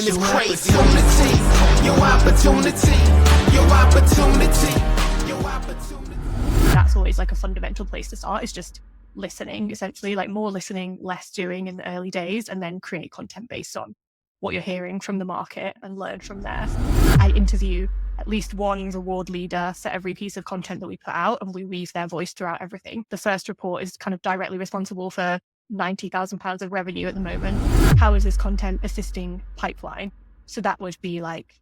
vision is crazy. Your opportunity. That's always like a fundamental place to start, is just listening, essentially, like more listening, less doing in the early days, and then create content based on what you're hearing from the market and learn from there. I interview at least one reward leader for every piece of content that we put out, and we weave their voice throughout everything. The first report is kind of directly responsible for £90,000 of revenue at the moment. How is this content assisting pipeline? So that would be like,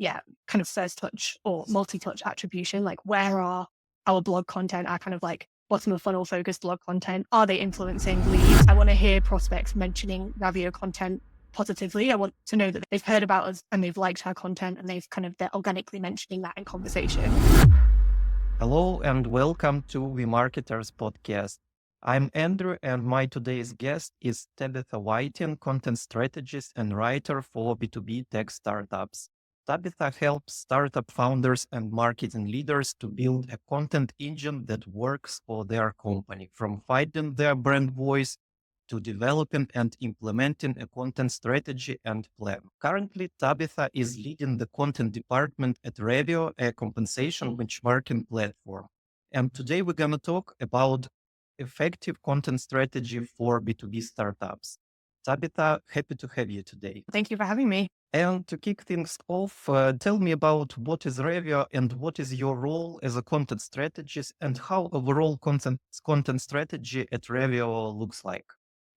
kind of first touch or multi-touch attribution. Like, where are our blog content, our kind of like bottom of funnel focused blog content? Are they influencing leads? I want to hear prospects mentioning Ravio content positively. I want to know that they've heard about us and they've liked our content, and they're organically mentioning that in conversation. Hello and welcome to WeMarketers Podcast. I'm Andrew, and my today's guest is Tabitha Whiting, content strategist and writer for B2B tech startups. Tabitha helps startup founders and marketing leaders to build a content engine that works for their company, from finding their brand voice to developing and implementing a content strategy and plan. Currently, Tabitha is leading the content department at Ravio, a compensation benchmarking platform. And today we're going to talk about effective content strategy for B2B startups. Tabitha, happy to have you today. Thank you for having me. And to kick things off, tell me about what is Ravio and what is your role as a content strategist, and how overall content strategy at Ravio looks like.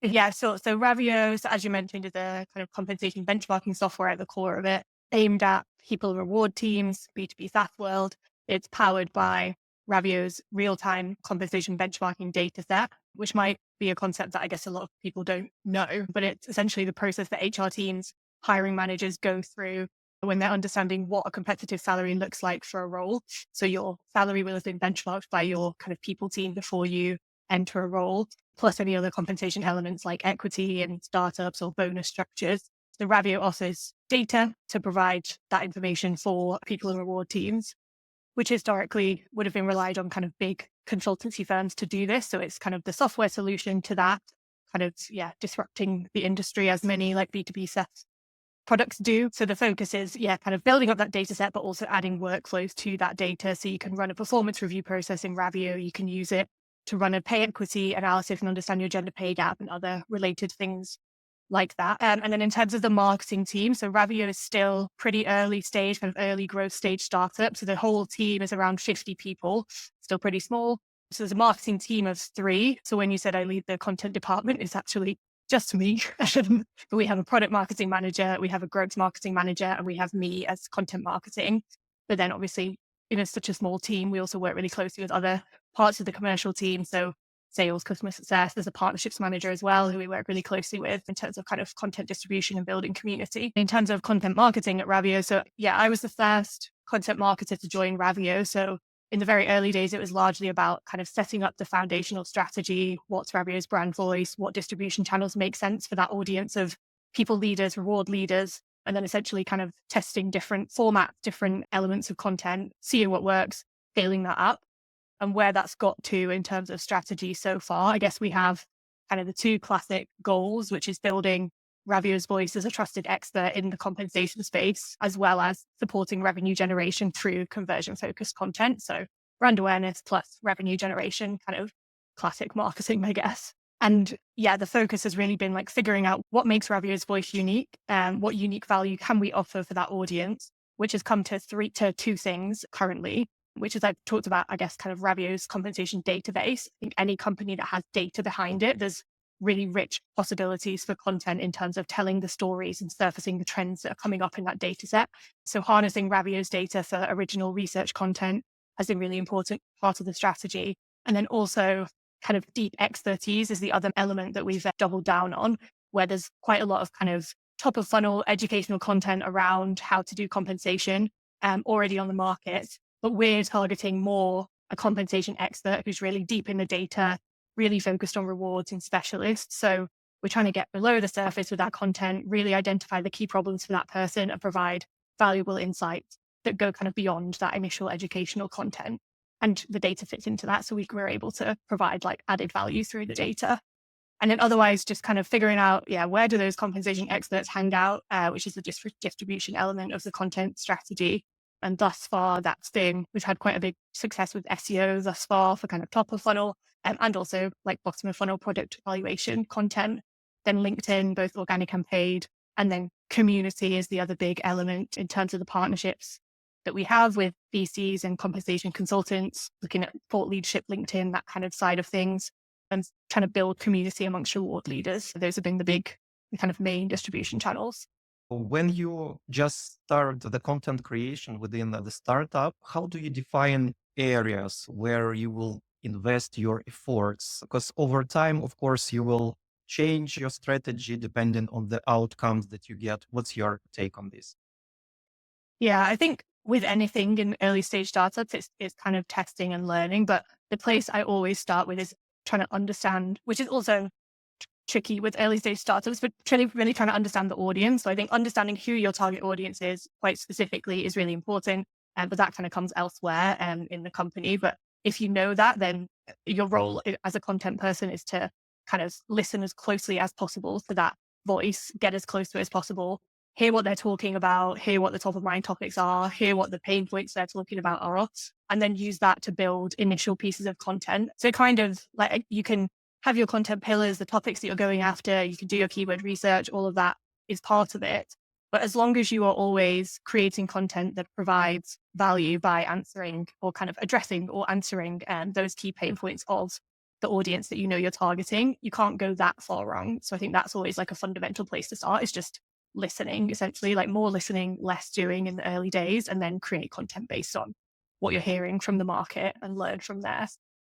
Yeah, so Ravio, as you mentioned, is a kind of compensation benchmarking software at the core of it, aimed at people reward teams, B2B SaaS world. It's powered by Ravio's real-time compensation benchmarking data set, which might be a concept that I guess a lot of people don't know, but it's essentially the process that HR teams, hiring managers go through when they're understanding what a competitive salary looks like for a role. So your salary will have been benchmarked by your kind of people team before you enter a role, plus any other compensation elements like equity and startups or bonus structures. The Ravio offers data to provide that information for people and reward teams, which historically would have been relied on kind of big consultancy firms to do this. So it's kind of the software solution to that, kind of, disrupting the industry as many like B2B SaaS products do. So the focus is, kind of building up that data set, but also adding workflows to that data. So you can run a performance review process in Ravio. You can use it to run a pay equity analysis and understand your gender pay gap and other related things like that. And then in terms of the marketing team, so Ravio is still pretty early stage, kind of early growth stage startup. So the whole team is around 50 people, still pretty small. So there's a marketing team of 3. So when you said I lead the content department, it's actually just me. But we have a product marketing manager, we have a growth marketing manager, and we have me as content marketing. But then obviously, in such a small team, we also work really closely with other parts of the commercial team. So sales, customer success, there's a partnerships manager as well, who we work really closely with in terms of kind of content distribution and building community. In terms of content marketing at Ravio, so I was the first content marketer to join Ravio. So in the very early days, it was largely about kind of setting up the foundational strategy. What's Ravio's brand voice? What distribution channels make sense for that audience of people leaders, reward leaders? And then essentially kind of testing different formats, different elements of content, seeing what works, scaling that up. And where that's got to in terms of strategy so far, I guess we have kind of the 2 classic goals, which is building Ravio's voice as a trusted expert in the compensation space, as well as supporting revenue generation through conversion-focused content. So brand awareness plus revenue generation, kind of classic marketing, I guess. And the focus has really been like figuring out what makes Ravio's voice unique and what unique value can we offer for that audience, which has come to 2 things currently, which is I've talked about, I guess, kind of Ravio's compensation database. I think any company that has data behind it, there's really rich possibilities for content in terms of telling the stories and surfacing the trends that are coming up in that data set. So harnessing Ravio's data for original research content has been really important part of the strategy. And then also kind of deep expertise is the other element that we've doubled down on, where there's quite a lot of kind of top of funnel educational content around how to do compensation already on the market. But we're targeting more a compensation expert who's really deep in the data, really focused on rewards and specialists. So we're trying to get below the surface with that content, really identify the key problems for that person and provide valuable insights that go kind of beyond that initial educational content. And the data fits into that. So we're able to provide like added value through the data. And then otherwise just kind of figuring out, where do those compensation experts hang out, which is the distribution element of the content strategy. And thus far, we've had quite a big success with SEO thus far for kind of top of funnel and also like bottom of funnel product evaluation content. Then LinkedIn, both organic and paid. And then community is the other big element in terms of the partnerships that we have with VCs and compensation consultants, looking at thought leadership, LinkedIn, that kind of side of things, and trying to build community amongst reward leaders. Those have been the kind of main distribution channels. When you just start the content creation within the startup, how do you define areas where you will invest your efforts? Because over time, of course, you will change your strategy depending on the outcomes that you get. What's your take on this? Yeah, I think with anything in early stage startups, it's kind of testing and learning. But the place I always start with is trying to understand, which is also tricky with early stage startups, but really trying to understand the audience. So I think understanding who your target audience is quite specifically is really important. But that kind of comes elsewhere in the company. But if you know that, then your role as a content person is to kind of listen as closely as possible to that voice, get as close to it as possible, hear what they're talking about, hear what the top of mind topics are, hear what the pain points they're talking about are, and then use that to build initial pieces of content. So kind of like you can have your content pillars, the topics that you're going after, you can do your keyword research, all of that is part of it. But as long as you are always creating content that provides value by answering or kind of addressing or answering those key pain points of the audience that you know you're targeting, you can't go that far wrong. So I think that's always like a fundamental place to start, is just listening, essentially, like more listening, less doing in the early days, and then create content based on what you're hearing from the market and learn from there.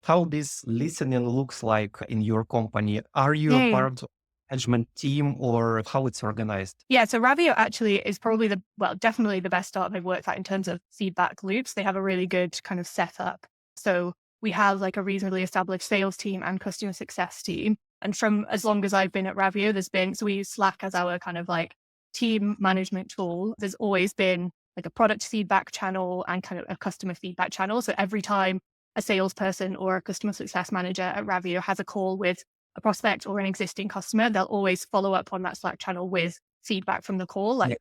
How this listening looks like in your company? Are you a part of management team or how it's organized? Yeah, so Ravio actually is probably definitely the best startup I've worked at in terms of feedback loops. They have a really good kind of setup. So we have like a reasonably established sales team and customer success team. And from as long as I've been at Ravio, so we use Slack as our kind of like team management tool. There's always been like a product feedback channel and kind of a customer feedback channel. So every time a salesperson or a customer success manager at Ravio has a call with a prospect or an existing customer, they'll always follow up on that Slack channel with feedback from the call, like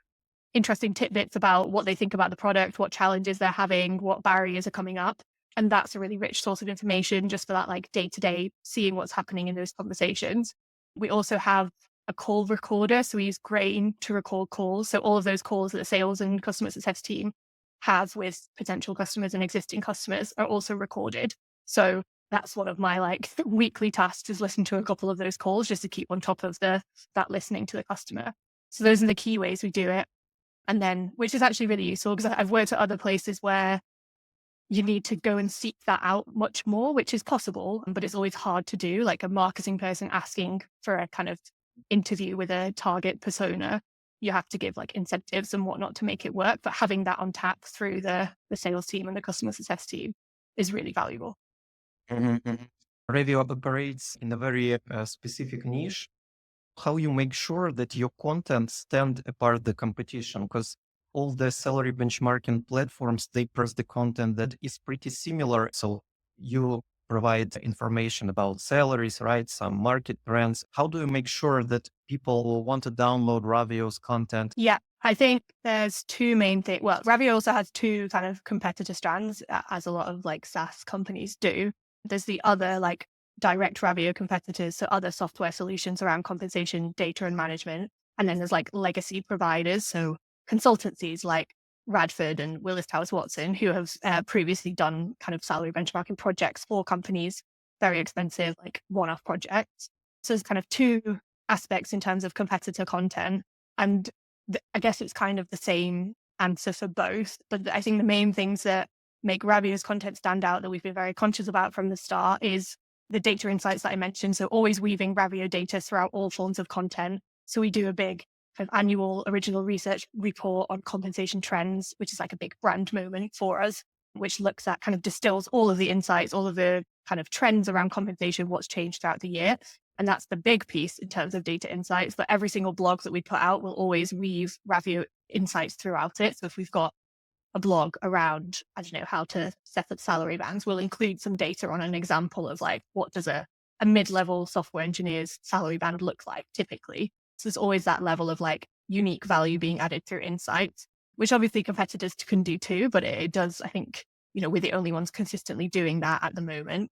interesting tidbits about what they think about the product, what challenges they're having, what barriers are coming up. And that's a really rich source of information just for that like day-to-day, seeing what's happening in those conversations. We also have a call recorder. So we use Grain to record calls. So all of those calls that the sales and customer success team has with potential customers and existing customers are also recorded. So that's one of my like weekly tasks, is listen to a couple of those calls just to keep on top of that listening to the customer. So those are the key ways we do it. And then, which is actually really useful because I've worked at other places where you need to go and seek that out much more, which is possible, but it's always hard to do. Like a marketing person asking for a kind of interview with a target persona, you have to give like incentives and whatnot to make it work. But having that on tap through the sales team and the customer success team is really valuable. Ravio operates in a very specific niche. How you make sure that your content stand apart the competition? Because all the salary benchmarking platforms, they press the content that is pretty similar. So you provide information about salaries, right? Some market trends. How do you make sure that people will want to download Ravio's content? Yeah, I think there's two main things. Well, Ravio also has two kind of competitor strands, as a lot of like SaaS companies do. There's the other like direct Ravio competitors, so other software solutions around compensation, data and management. And then there's like legacy providers, so consultancies like Radford and Willis Towers Watson, who have previously done kind of salary benchmarking projects for companies, very expensive, like one-off projects. So there's kind of two aspects in terms of competitor content. And I guess it's kind of the same answer for both. But I think the main things that make Ravio's content stand out that we've been very conscious about from the start is the data insights that I mentioned. So always weaving Ravio data throughout all forms of content. So we do a big kind of annual original research report on compensation trends, which is like a big brand moment for us, which looks at kind of distills all of the insights, all of the kind of trends around compensation, what's changed throughout the year. And that's the big piece in terms of data insights. But every single blog that we put out will always weave Ravio insights throughout it. So if we've got a blog around, I don't know, how to set up salary bands, we'll include some data on an example of like, what does a a mid-level software engineer's salary band look like typically. So there's always that level of like unique value being added through insights, which obviously competitors can do too, but it does, I think, we're the only ones consistently doing that at the moment.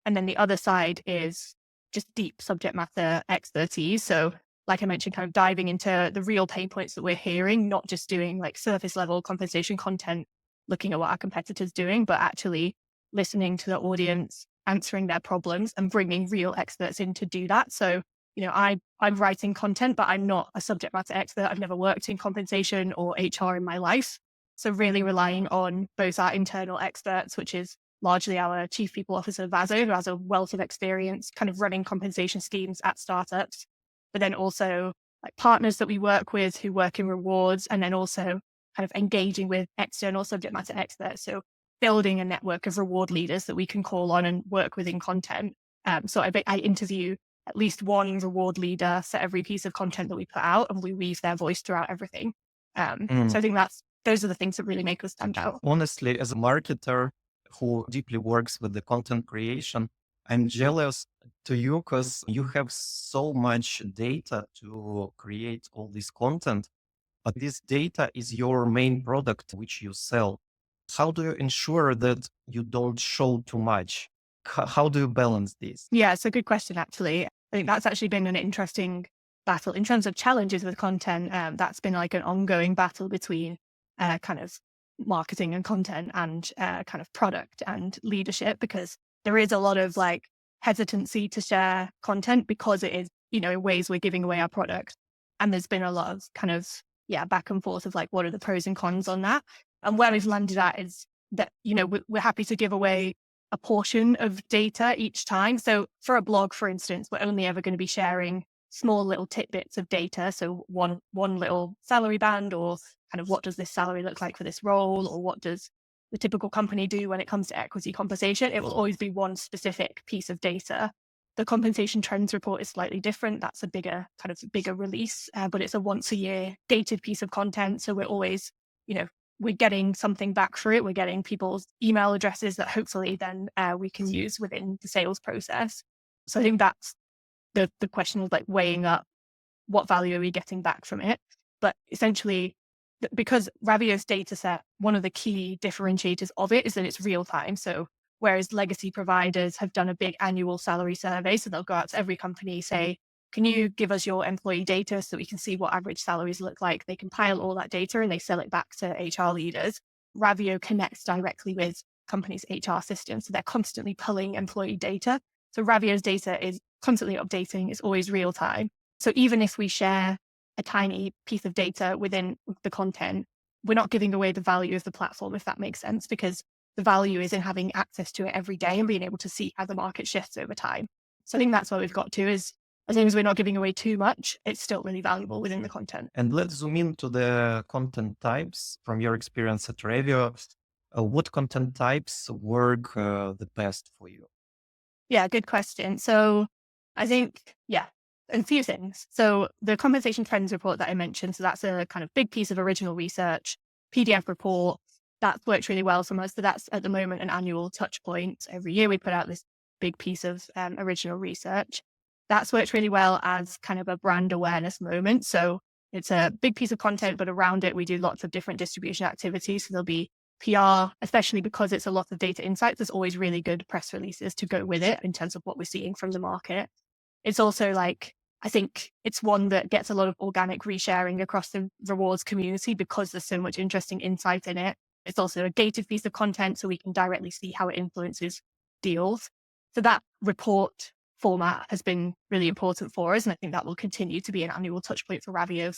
And then the other side is just deep subject matter expertise. So like I mentioned, kind of diving into the real pain points that we're hearing, not just doing like surface level compensation content, looking at what our competitors doing, but actually listening to the audience, answering their problems and bringing real experts in to do that. So, I'm writing content, but I'm not a subject matter expert. I've never worked in compensation or HR in my life. So really relying on both our internal experts, which is largely our chief people officer, Vaso, who has a wealth of experience kind of running compensation schemes at startups, but then also like partners that we work with who work in rewards, and then also kind of engaging with external subject matter experts. So building a network of reward leaders that we can call on and work with in content. So I interview at least one reward leader for every piece of content that we put out, and we weave their voice throughout everything. So I think those are the things that really make us stand out. Honestly, as a marketer who deeply works with the content creation, I'm jealous to you because you have so much data to create all this content, but this data is your main product which you sell. How do you ensure that you don't show too much? How do you balance this? Yeah, it's a good question, actually. I think that's actually been an interesting battle in terms of challenges with content. That's been like an ongoing battle between kind of marketing and content and kind of product and leadership, because there is a lot of like hesitancy to share content because it is, in ways we're giving away our product. And there's been a lot of kind of, back and forth of like, what are the pros and cons on that? And where we've landed at is that, we're happy to give away a portion of data each time. So for a blog, for instance, we're only ever going to be sharing small little tidbits of data. So one little salary band, or kind of what does this salary look like for this role, or what does the typical company do when it comes to equity compensation. It will always be one specific piece of data. The compensation trends report is slightly different. That's a bigger release, but it's a once a year gated piece of content. So we're always, we're getting something back for it. We're getting people's email addresses that hopefully then we can use within the sales process. So I think that's the question of like weighing up what value are we getting back from it. But essentially, because Ravio's data set, one of the key differentiators of it is that it's real time. So whereas legacy providers have done a big annual salary survey, so they'll go out to every company, say, can you give us your employee data so we can see what average salaries look like? They compile all that data and they sell it back to HR leaders. Ravio connects directly with companies' HR systems. So they're constantly pulling employee data. So Ravio's data is constantly updating. It's always real time. So even if we share a tiny piece of data within the content, we're not giving away the value of the platform, if that makes sense, because the value is in having access to it every day and being able to see how the market shifts over time. So I think that's what we've got to, is as long as we're not giving away too much, it's still really valuable within the content. And let's zoom into the content types from your experience at Ravio. What content types work the best for you? Yeah, good question. So I think, a few things. So the compensation trends report that I mentioned, so that's a kind of big piece of original research, PDF report, that's worked really well for us. So that's at the moment an annual touch point. Every year we put out this big piece of original research. That's worked really well as kind of a brand awareness moment. So it's a big piece of content, but around it, we do lots of different distribution activities. So there'll be PR, especially because it's a lot of data insights. There's always really good press releases to go with it in terms of what we're seeing from the market. It's also like, I think it's one that gets a lot of organic resharing across the rewards community because there's so much interesting insight in it. It's also a gated piece of content, so we can directly see how it influences deals. So that report format has been really important for us. And I think that will continue to be an annual touch point for Ravio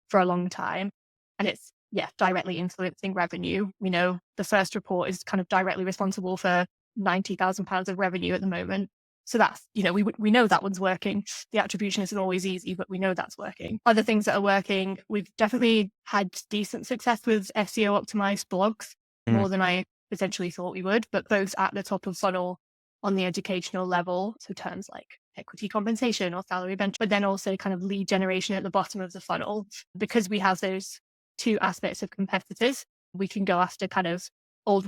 for a long time. And it's, directly influencing revenue. We know the first report is kind of directly responsible for £90,000 of revenue at the moment. So that's, we know that one's working. The attribution isn't always easy, but we know that's working. Other things that are working, we've definitely had decent success with SEO optimized blogs, more than I potentially thought we would, but both at the top of funnel on the educational level. So terms like equity compensation or salary bench, but then also kind of lead generation at the bottom of the funnel. Because we have those two aspects of competitors, we can go after kind of old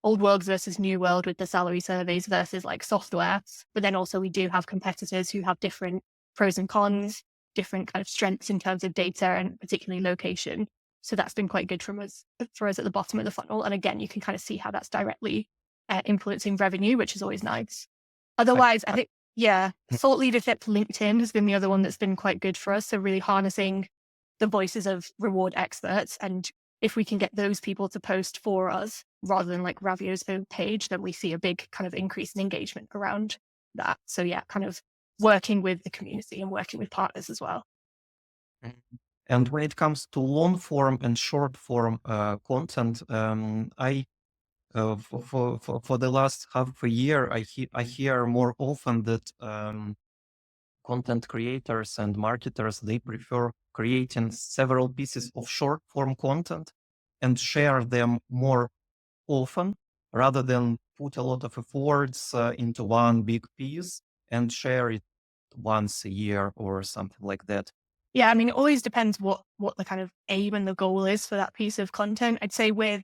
old world versus new world with the salary surveys versus like software. But then also we do have competitors who have different pros and cons, different kind of strengths in terms of data and particularly location. So that's been quite good for us at the bottom of the funnel. And again, you can kind of see how that's directly influencing revenue, which is always nice. Otherwise, I think, thought leadership LinkedIn has been the other one that's been quite good for us. So really harnessing the voices of reward experts. And if we can get those people to post for us rather than like Ravio's own page, then we see a big kind of increase in engagement around that. So yeah, kind of working with the community and working with partners as well. And when it comes to long form and short form content, I for the last half a year, I hear more often that content creators and marketers, they prefer creating several pieces of short form content and share them more often rather than put a lot of efforts into one big piece and share it once a year or something like that. Yeah, I mean, it always depends what the kind of aim and the goal is for that piece of content. I'd say with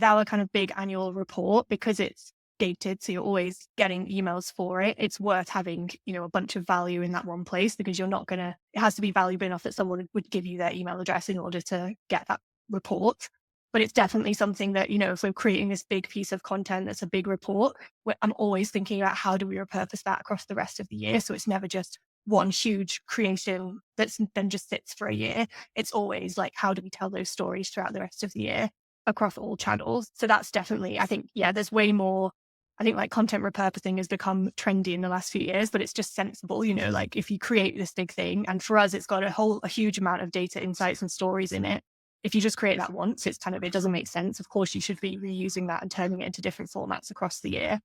our kind of big annual report, because it's gated, so you're always getting emails for it, it's worth having, a bunch of value in that one place, because it has to be valuable enough that someone would give you their email address in order to get that report. But it's definitely something that, if we're creating this big piece of content that's a big report, I'm always thinking about how do we repurpose that across the rest of the year. So it's never just one huge creation that then just sits for a year. It's always like, how do we tell those stories throughout the rest of the year across all channels? So that's definitely, I think, there's way more. I think like content repurposing has become trendy in the last few years, but it's just sensible, like if you create this big thing, and for us, it's got a huge amount of data insights and stories in it. If you just create that once, it doesn't make sense. Of course, you should be reusing that and turning it into different formats across the year.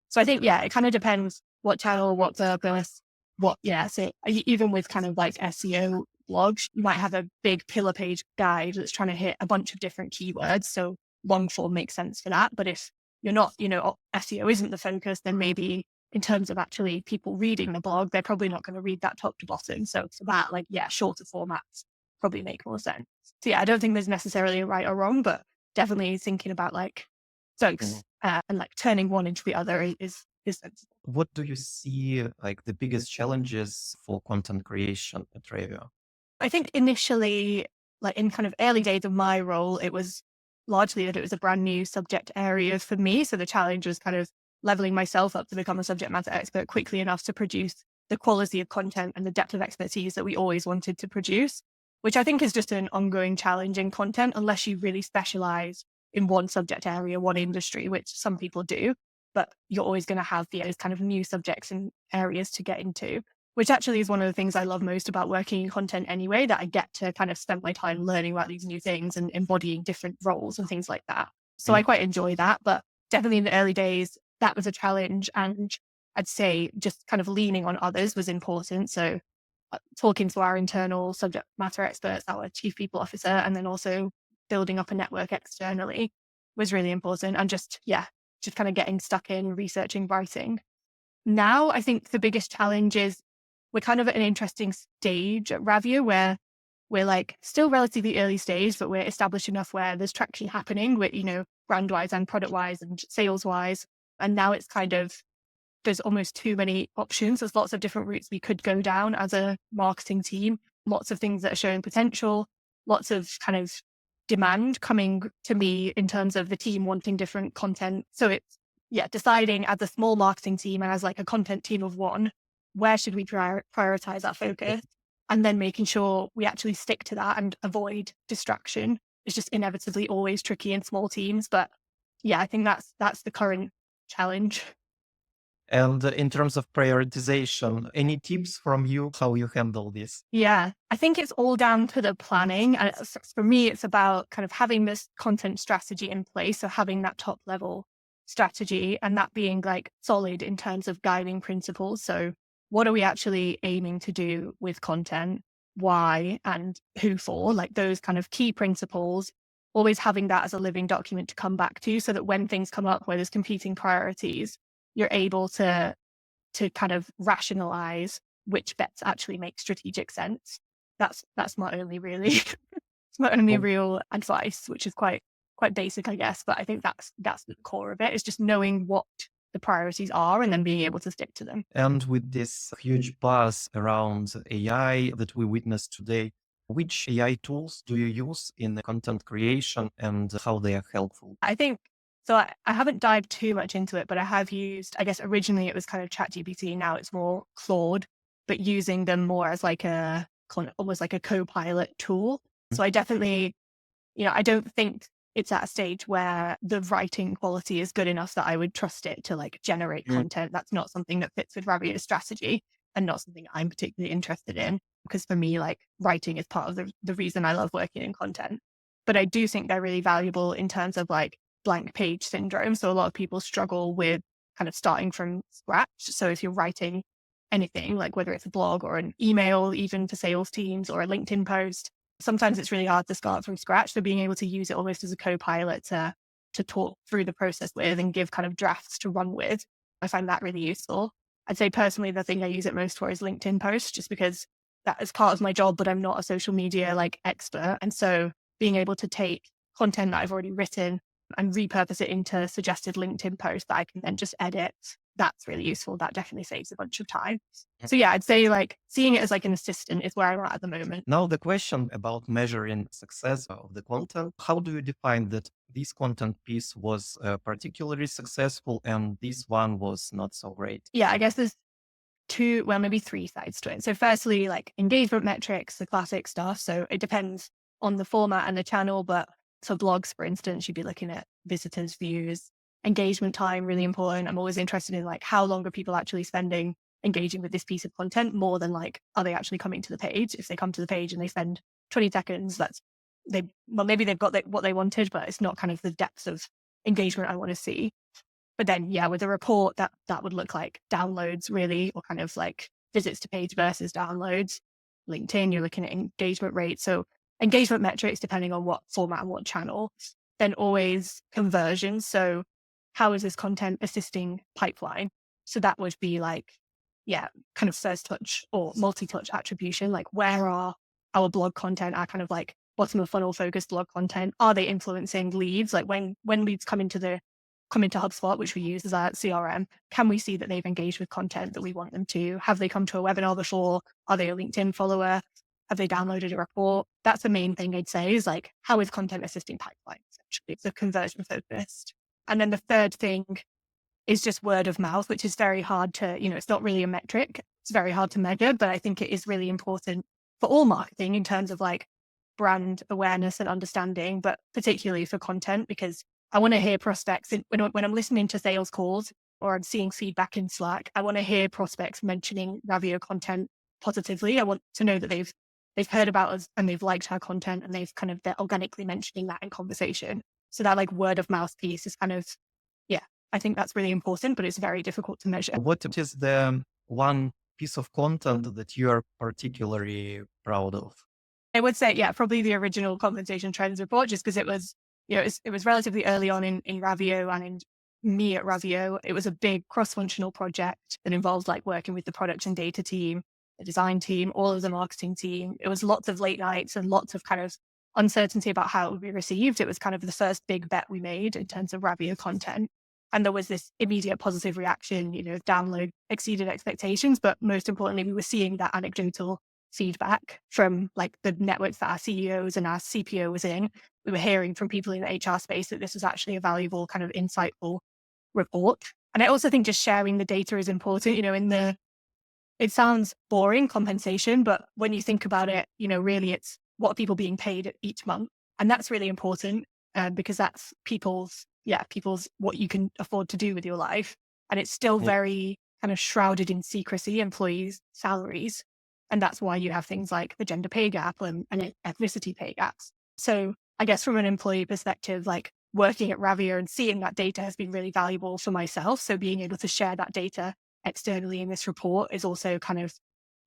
So I think, it kind of depends what channel, what purpose, so even with kind of like SEO blogs, you might have a big pillar page guide that's trying to hit a bunch of different keywords. So long form makes sense for that. But if you're not, SEO isn't the focus, then maybe in terms of actually people reading the blog, they're probably not going to read that top to bottom. So for that, shorter formats probably make more sense. So I don't think there's necessarily a right or wrong, but definitely thinking about folks and turning one into the other is sensible. What do you see like the biggest challenges for content creation at Ravio? I think initially, in kind of early days of my role, it was largely that it was a brand new subject area for me. So the challenge was kind of leveling myself up to become a subject matter expert quickly enough to produce the quality of content and the depth of expertise that we always wanted to produce, which I think is just an ongoing challenge in content, unless you really specialize in one subject area, one industry, which some people do. But you're always going to have those kind of new subjects and areas to get into, which actually is one of the things I love most about working in content anyway, that I get to kind of spend my time learning about these new things and embodying different roles and things like that. So I quite enjoy that. But definitely in the early days, that was a challenge. And I'd say just kind of leaning on others was important. So talking to our internal subject matter experts, our chief people officer, and then also building up a network externally was really important. And just kind of getting stuck in researching, writing. Now, I think the biggest challenge is we're kind of at an interesting stage at Ravio where we're still relatively early stage, but we're established enough where there's traction happening with, brand wise and product wise and sales wise. And now it's kind of, there's almost too many options. There's lots of different routes we could go down as a marketing team, lots of things that are showing potential, lots of kind of demand coming to me in terms of the team wanting different content. So it's, deciding as a small marketing team and as a content team of one, where should we prioritize our focus? And then making sure we actually stick to that and avoid distraction. It's just inevitably always tricky in small teams. But I think that's the current challenge. And in terms of prioritization, any tips from you how you handle this? Yeah, I think it's all down to the planning. And for me, it's about kind of having this content strategy in place. So having that top level strategy and that being solid in terms of guiding principles. So what are we actually aiming to do with content? Why and who for? Those kind of key principles, always having that as a living document to come back to, so that when things come up where there's competing priorities, you're able to kind of rationalize which bets actually make strategic sense. That's my only really, it's my only real advice, which is quite quite basic, I guess, but I think that's the core of it, is just knowing what the priorities are and then being able to stick to them. And with this huge buzz around AI that we witness today, which AI tools do you use in the content creation and how they are helpful? I think, so I haven't dived too much into it, but I have used, I guess originally it was kind of ChatGPT, now it's more Claude, but using them more as like almost like a co-pilot tool. So I definitely, I don't think it's at a stage where the writing quality is good enough that I would trust it to like generate content. That's not something that fits with Ravio's strategy and not something I'm particularly interested in, because for me, like writing is part of the reason I love working in content. But I do think they're really valuable in terms of like blank page syndrome. So a lot of people struggle with kind of starting from scratch. So if you're writing anything, like whether it's a blog or an email, even to sales teams, or a LinkedIn post, sometimes it's really hard to start from scratch. So being able to use it almost as a co-pilot to talk through the process with and give kind of drafts to run with, I find that really useful. I'd say personally, the thing I use it most for is LinkedIn posts, just because that is part of my job, but I'm not a social media like expert. And so being able to take content that I've already written and repurpose it into suggested LinkedIn posts that I can then just edit, that's really useful. That definitely saves a bunch of time. So yeah, I'd say like seeing it as like an assistant is where I'm at the moment. Now, the question about measuring success of the content, how do you define that this content piece was particularly successful and this one was not so great? Yeah, I guess there's maybe three sides to it. So firstly, like engagement metrics, the classic stuff. So it depends on the format and the channel, but for blogs, for instance, you'd be looking at visitors, views, engagement time, really important. I'm always interested in like how long are people actually spending engaging with this piece of content, more than like, are they actually coming to the page? If they come to the page and they spend 20 seconds, maybe they've got what they wanted, but it's not kind of the depth of engagement I want to see. But then, yeah, with a report, that would look like downloads really, or kind of like visits to page versus downloads. LinkedIn, you're looking at engagement rates. So engagement metrics, depending on what format and what channel. Then always conversions. So how is this content assisting pipeline? So that would be like, yeah, kind of first touch or multi-touch attribution. Like where are our blog content, our kind of like bottom of funnel focused blog content? Are they influencing leads? Like when leads come into HubSpot, which we use as our CRM, can we see that they've engaged with content that we want them to? Have they come to a webinar before? Are they a LinkedIn follower? Have they downloaded a report? That's the main thing I'd say, is like, how is content assisting pipeline? Essentially, it's a conversion focused. And then the third thing is just word of mouth, which is very hard to, it's not really a metric. It's very hard to measure, but I think it is really important for all marketing in terms of like brand awareness and understanding, but particularly for content, because I want to hear prospects when I'm listening to sales calls or I'm seeing feedback in Slack. I want to hear prospects mentioning Ravio content positively. I want to know that they've heard about us and they've liked our content and they're organically mentioning that in conversation. So that like word of mouth piece is kind of, yeah, I think that's really important, but it's very difficult to measure. What is the one piece of content that you are particularly proud of? I would say, yeah, probably the original compensation trends report, just because it was, it was relatively early on in Ravio and in me at Ravio. It was a big cross-functional project that involved like working with the product and data team, the design team, all of the marketing team. It was lots of late nights and lots of kind of uncertainty about how it would be received. It was kind of the first big bet we made in terms of Ravio content. And there was this immediate positive reaction, download exceeded expectations. But most importantly, we were seeing that anecdotal feedback from like the networks that our CEOs and our CPO was in. We were hearing from people in the HR space that this was actually a valuable kind of insightful report. And I also think just sharing the data is important, it sounds boring, compensation, but when you think about it, really it's what are people being paid each month. And that's really important because that's people's what you can afford to do with your life. And it's still very kind of shrouded in secrecy, employees' salaries. And that's why you have things like the gender pay gap and ethnicity pay gaps. So I guess from an employee perspective, like working at Ravio and seeing that data has been really valuable for myself. So being able to share that data externally in this report is also kind of,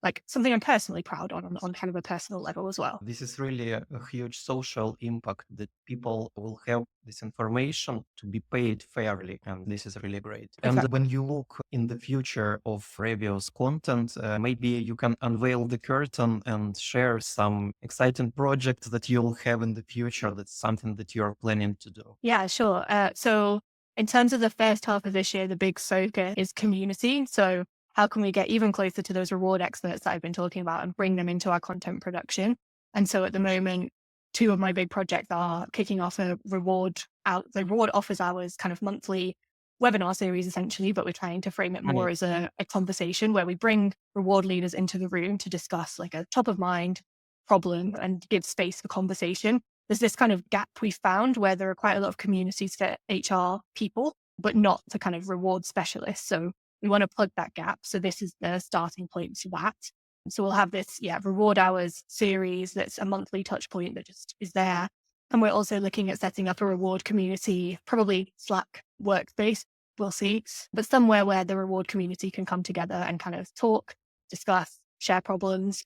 like something I'm personally proud on kind of a personal level as well. This is really a huge social impact that people will have this information to be paid fairly. And this is really great. And Exactly. when you look in the future of Ravio's content, maybe you can unveil the curtain and share some exciting projects that you'll have in the future. That's something that you're planning to do. Yeah, sure. So in terms of the first half of this year, the big focus is community. So how can we get even closer to those reward experts that I've been talking about and bring them into our content production? And so at the moment, two of my big projects are kicking off the reward offers hours kind of monthly webinar series essentially, but we're trying to frame it more as a conversation where we bring reward leaders into the room to discuss like a top of mind problem and give space for conversation. There's this kind of gap we found where there are quite a lot of communities for HR people, but not for kind of reward specialists. So we want to plug that gap. So this is the starting point for that. So we'll have this, reward hours series that's a monthly touch point that just is there. And we're also looking at setting up a reward community, probably Slack workspace, we'll see, but somewhere where the reward community can come together and kind of talk, discuss, share problems,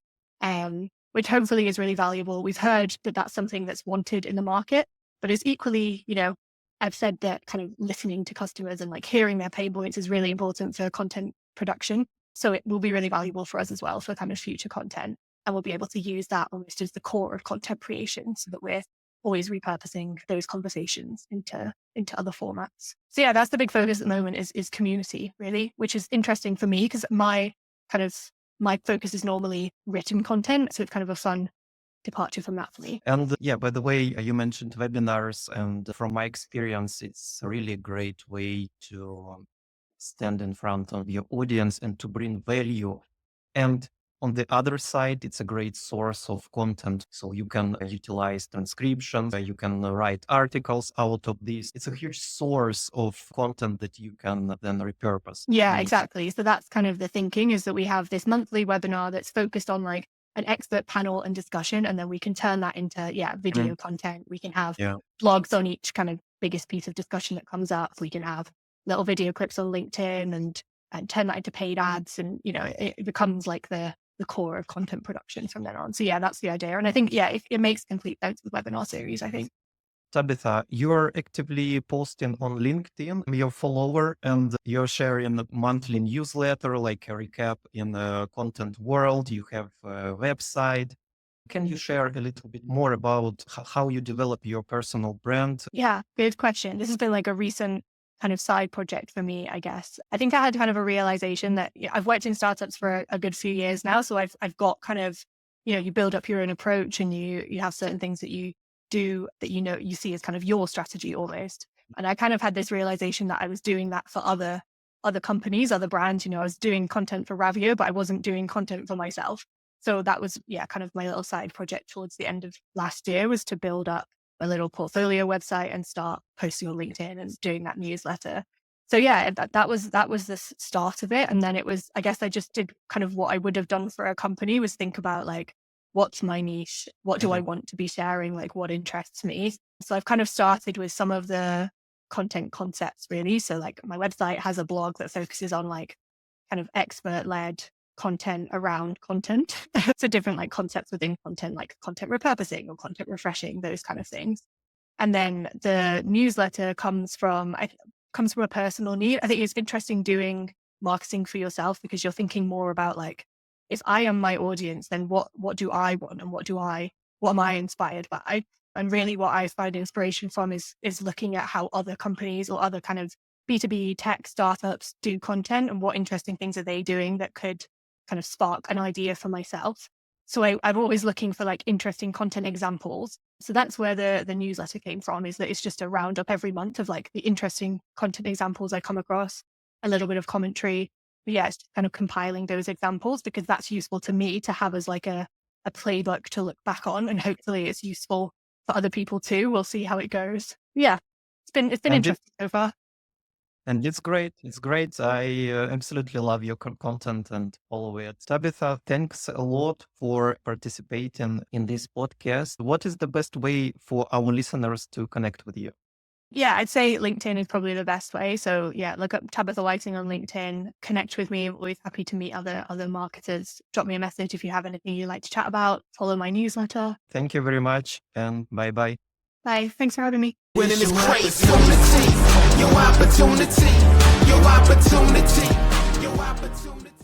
which hopefully is really valuable. We've heard that that's something that's wanted in the market, but is equally, I've said that kind of listening to customers and like hearing their pain points is really important for content production. So it will be really valuable for us as well for kind of future content. And we'll be able to use that almost as the core of content creation so that we're always repurposing those conversations into other formats. So yeah, that's the big focus at the moment is community really, which is interesting for me because my focus is normally written content. So it's kind of a fun departure from that for me. And by the way, you mentioned webinars, and from my experience, it's a really great way to stand in front of your audience and to bring value. And on the other side, it's a great source of content. So you can utilize transcriptions, you can write articles out of this. It's a huge source of content that you can then repurpose. Yeah, exactly. So that's kind of the thinking is that we have this monthly webinar that's focused on like an expert panel and discussion, and then we can turn that into, video content. We can have blogs on each kind of biggest piece of discussion that comes up. We can have little video clips on LinkedIn and turn that into paid ads. And, it becomes like the core of content production from then on. So yeah, that's the idea. And I think, it makes complete sense with webinar series, I think. Tabitha, you're actively posting on LinkedIn, your follower, and you're sharing a monthly newsletter, like a recap in the content world. You have a website. Can you share a little bit more about how you develop your personal brand? Yeah, good question. This has been like a recent kind of side project for me, I guess. I think I had kind of a realization that I've worked in startups for a good few years now. So I've got kind of, you build up your own approach and you have certain things that you do that, you see as kind of your strategy almost. And I kind of had this realization that I was doing that for other companies, other brands. I was doing content for Ravio, but I wasn't doing content for myself. So that was, kind of my little side project towards the end of last year was to build up a little portfolio website and start posting on LinkedIn and doing that newsletter. So yeah, that was the start of it. And then it was, I guess I just did kind of what I would have done for a company was think about like, what's my niche? What do I want to be sharing? Like what interests me? So I've kind of started with some of the content concepts really. So like my website has a blog that focuses on like kind of expert led content around content. So different like concepts within content, like content repurposing or content refreshing, those kind of things. And then the newsletter comes from a personal need. I think it's interesting doing marketing for yourself because you're thinking more about like, if I am my audience, then what do I want and what am I inspired by? And really what I find inspiration from is looking at how other companies or other kind of B2B tech startups do content and what interesting things are they doing that could kind of spark an idea for myself. So I'm always looking for like interesting content examples. So that's where the newsletter came from, is that it's just a roundup every month of like the interesting content examples I come across, a little bit of commentary. But yeah, it's just kind of compiling those examples because that's useful to me to have as like a playbook to look back on, and hopefully it's useful for other people too. We'll see how it goes. Yeah, it's been interesting so far. And it's great. It's great. I absolutely love your content and follow it. Tabitha, thanks a lot for participating in this podcast. What is the best way for our listeners to connect with you? Yeah, I'd say LinkedIn is probably the best way. So yeah, look up Tabitha Whiting on LinkedIn, connect with me. I'm always happy to meet other marketers. Drop me a message if you have anything you'd like to chat about. Follow my newsletter. Thank you very much, and bye-bye. Bye. Thanks for having me. Winning is crazy. Your opportunity. Your opportunity. Your opportunity.